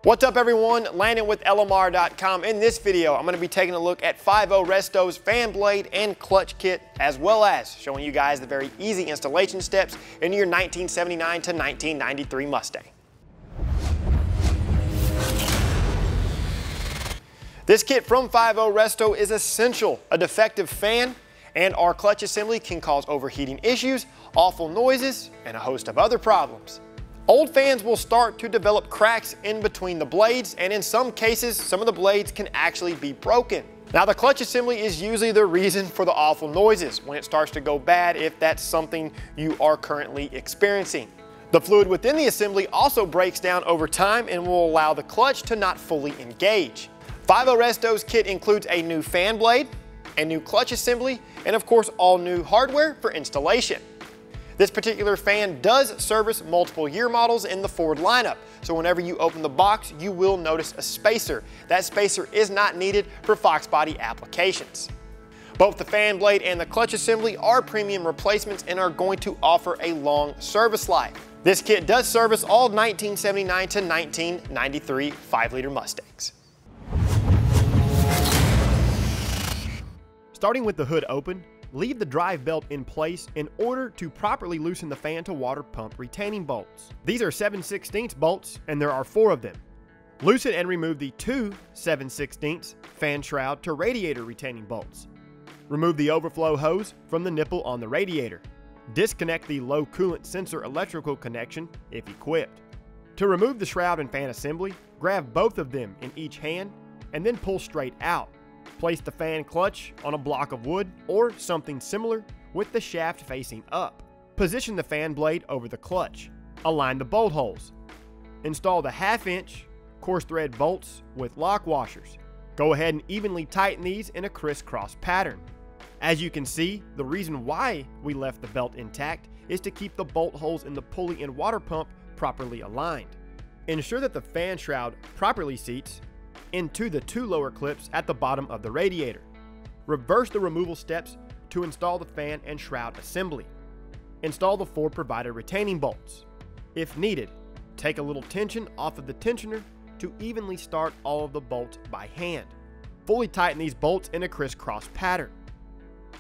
What's up everyone, Landon with LMR.com. In this video, I'm going to be taking a look at 5.0 Resto's fan blade and clutch kit, as well as showing you guys the very easy installation steps in your 1979 to 1993 Mustang. This kit from 5.0 Resto is essential. A defective fan and our clutch assembly can cause overheating issues, awful noises, and a host of other problems. Old fans will start to develop cracks in between the blades, and in some cases, some of the blades can actually be broken. Now, the clutch assembly is usually the reason for the awful noises when it starts to go bad, if that's something you are currently experiencing. The fluid within the assembly also breaks down over time and will allow the clutch to not fully engage. 5.0 Resto's kit includes a new fan blade, a new clutch assembly, and of course, all new hardware for installation. This particular fan does service multiple year models in the Ford lineup, so whenever you open the box, you will notice a spacer. That spacer is not needed for Fox Body applications. Both the fan blade and the clutch assembly are premium replacements and are going to offer a long service life. This kit does service all 1979 to 1993 5-liter Mustangs. Starting with the hood open, leave the drive belt in place in order to properly loosen the fan to water pump retaining bolts. These are 7/16 bolts and there are 4 of them. Loosen and remove the 2 7/16 fan shroud to radiator retaining bolts. Remove the overflow hose from the nipple on the radiator. Disconnect the low coolant sensor electrical connection if equipped. To remove the shroud and fan assembly, grab both of them in each hand and then pull straight out. Place the fan clutch on a block of wood or something similar with the shaft facing up. Position the fan blade over the clutch. Align the bolt holes. Install the 1/2-inch coarse thread bolts with lock washers. Go ahead and evenly tighten these in a crisscross pattern. As you can see, the reason why we left the belt intact is to keep the bolt holes in the pulley and water pump properly aligned. Ensure that the fan shroud properly seats into the 2 lower clips at the bottom of the radiator. Reverse the removal steps to install the fan and shroud assembly. Install the 4 provided retaining bolts. If needed, take a little tension off of the tensioner to evenly start all of the bolts by hand. Fully tighten these bolts in a crisscross pattern.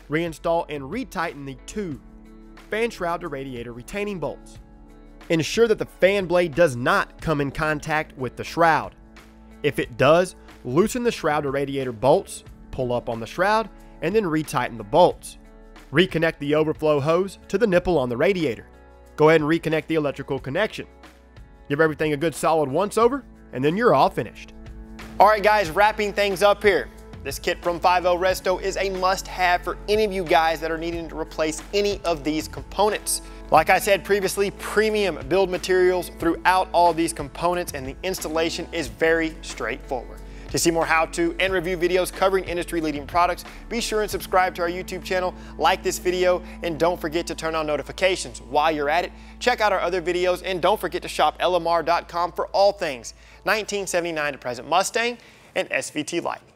Reinstall and retighten the 2 fan shroud to radiator retaining bolts. Ensure that the fan blade does not come in contact with the shroud. If it does, loosen the shroud to radiator bolts, pull up on the shroud, and then retighten the bolts. Reconnect the overflow hose to the nipple on the radiator. Go ahead and reconnect the electrical connection. Give everything a good solid once over, and then you're all finished. All right guys, wrapping things up here. This kit from 5.0 Resto is a must-have for any of you guys that are needing to replace any of these components. Like I said previously, premium build materials throughout all of these components, and the installation is very straightforward. To see more how-to and review videos covering industry-leading products, be sure and subscribe to our YouTube channel, like this video, and don't forget to turn on notifications. While you're at it, check out our other videos, and don't forget to shop LMR.com for all things 1979 to present Mustang and SVT Lightning.